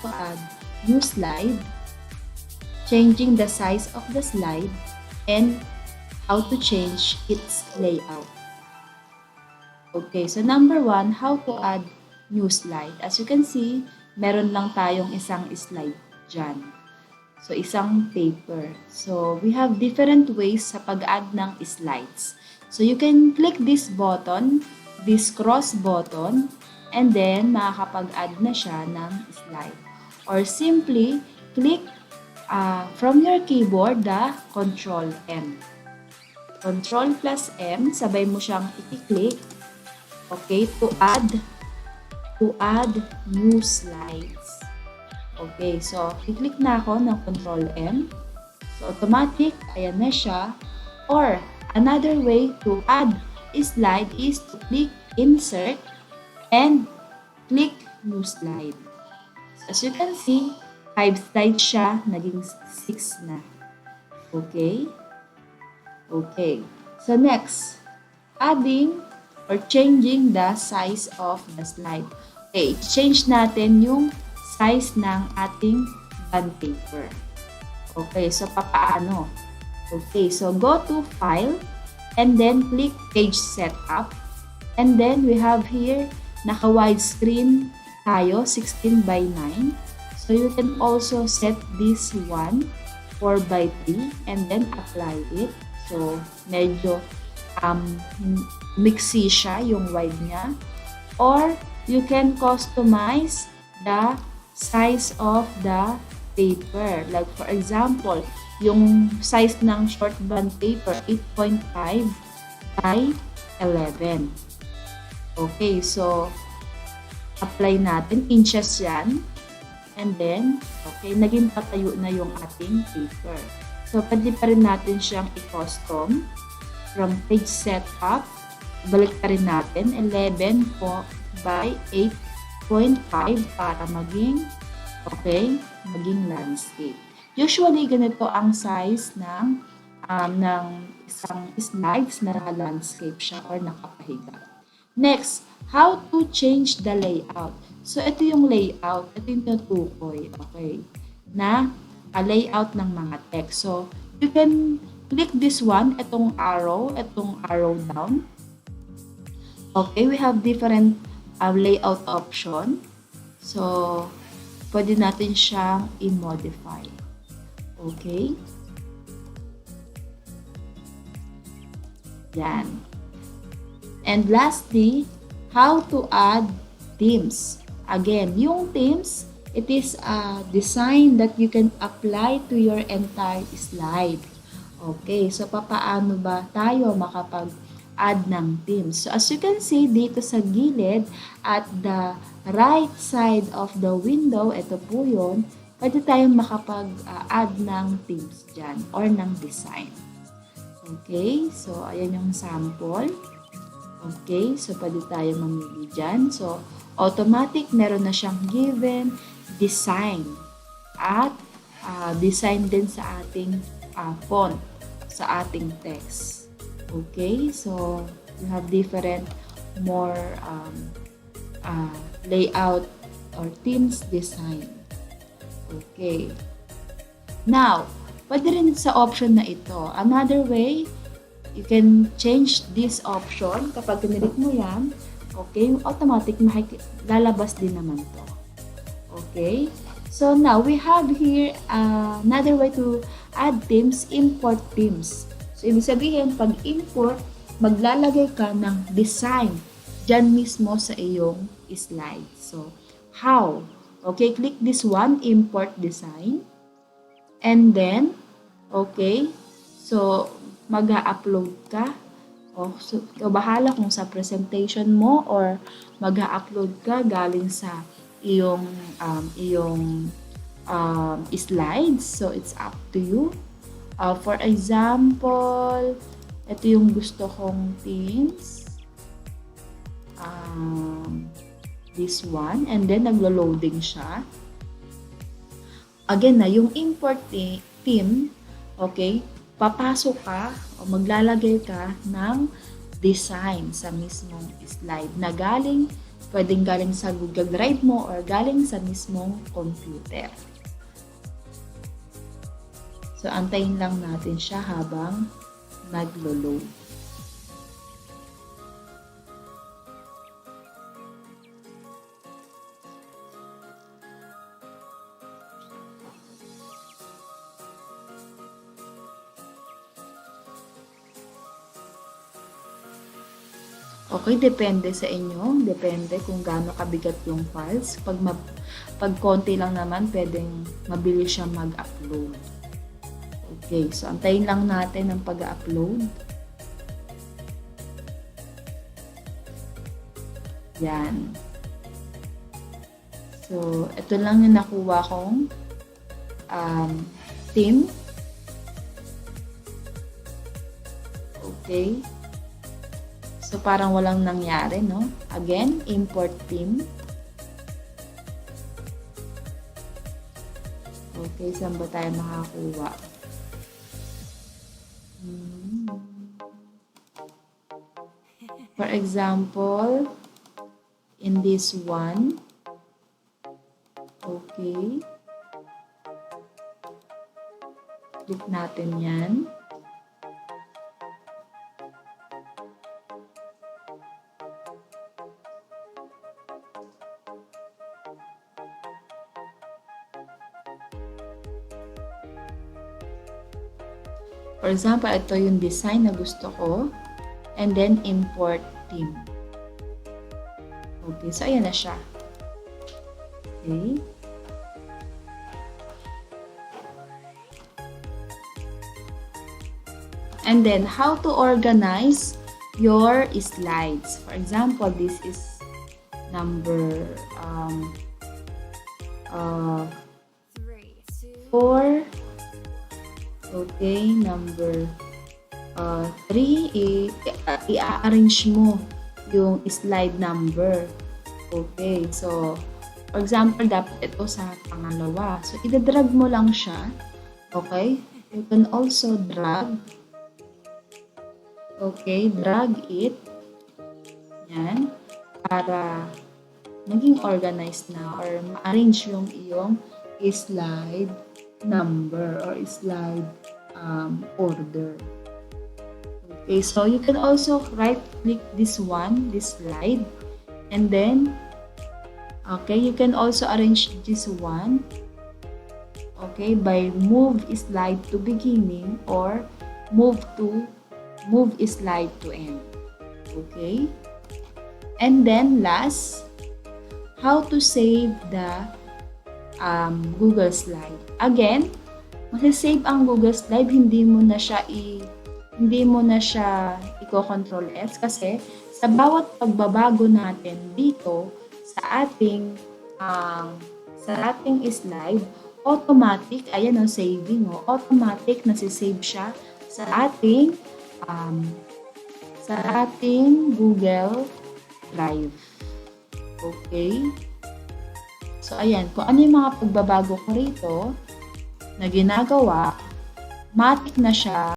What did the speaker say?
to add new slide, changing the size of the slide, and how to change its layout. Okay, so number 1, how to add new slide. As you can see, meron lang tayong isang slide dyan. So, isang paper. So, we have different ways sa pag-add ng slides. So, you can click this button, this cross button, and then makakapag-add na siya ng slide. Or simply, click from your keyboard the Control M. Control plus M, sabay mo siyang i-click, okay, to add new slides. Okay, so i-click na ako ng Control M. So automatic, ayan na siya. Or another way to add a slide is to click Insert and click New Slide. So, as you can see, 5 slides siya, naging 6 na. Okay? Okay. So next, adding or changing the size of the slide. Okay, change natin yung size ng ating bond paper. Okay, so papaano? Okay, so go to File and then click Page Setup. And then we have here, naka-widescreen tayo, 16 by 9. So you can also set this one 4 by 3 and then apply it. So, medyo mixy siya yung wide niya. Or, you can customize the size of the paper. Like, for example, yung size ng short bond paper, 8.5 by 11. Okay, so, apply natin. Inches yan. And then, okay, naging patayo na yung ating paper. So, pwede pa rin natin siyang i-custom from page setup. Balik pa rin natin 11 by 8.5 para maging, okay, maging landscape. Usually, ganito ang size ng isang slides na naka-landscape siya or nakapahiga. Next, how to change the layout. So, ito yung layout. Ito yung tutukoy, okay, na layout ng mga text. So, you can click this one, itong arrow down. Okay, we have different layout option. So, pwede natin siyang i-modify. Okay? Yan. And lastly, how to add themes. Again, yung themes, it is a design that you can apply to your entire slide. Okay, so papaano ba tayo makapag-add ng themes? So as you can see dito sa gilid at the right side of the window, ito po yun, pwede tayong makapag-add ng themes dyan or ng design. Okay, so ayan yung sample. Okay, so pwede tayo mamili dyan. So automatic, meron na siyang given design at design din sa ating font, sa ating text. Okay, so you have different more layout or themes design. Okay. Now, pwede rin sa option na ito. Another way, you can change this option. Kapag kinilik mo yan, okay, automatic lalabas din naman to. Okay? So now, we have here another way to add themes, import themes. So, ibig sabihin, pag import, maglalagay ka ng design dyan mismo sa iyong slide. So, how? Okay, click this one, import design. And then, okay, so, mag-upload ka. So, bahala kung sa presentation mo or mag-upload ka galing sa iyong slides. So, it's up to you. For example, ito yung gusto kong themes. This one. And then, naglo-loading siya. Again na, yung import theme, okay, papasok ka o maglalagay ka ng design sa mismong slide na galing Pwedeng galing sa Google Drive mo or galing sa mismong computer. So, antayin lang natin siya habang naglo-load. Okay, depende sa inyo. Depende kung gaano kabigat yung files. Pag konti lang naman, pwedeng mabilis siya mag-upload. Okay, so antayin lang natin ang pag-upload. Yan. So, ito lang yung nakuha kong theme. Okay. So, parang walang nangyari, no? Again, import theme. Okay, saan ba tayo makakuha? For example, in this one, okay. Click natin yan. For example, ito yung design na gusto ko. And then, import theme. Okay, so ayan na siya. Okay. And then, how to organize your slides. For example, this is number 4. Okay, number 3, i-arrange mo yung slide number. Okay, so, for example, dapat ito sa pangalawa. So, i-drag mo lang siya. Okay, you can also drag. Okay, drag it. Yan, para maging organized na or ma-arrange yung iyong slide number or slide order. Okay, so you can also right click this one, this slide, and then okay, you can also arrange this one, okay, by move slide to beginning or move slide to end. Okay, and then last, how to save the Google Slide. Again, masisave ang Google Slide, hindi mo na siya i-control S kasi sa bawat pagbabago natin dito sa ating slide, automatic, ayan o, saving o, automatic nasisave siya sa ating Google Drive. Okay? So, ayan, kung ano yung mga pagbabago ko rito na ginagawa, matik na siya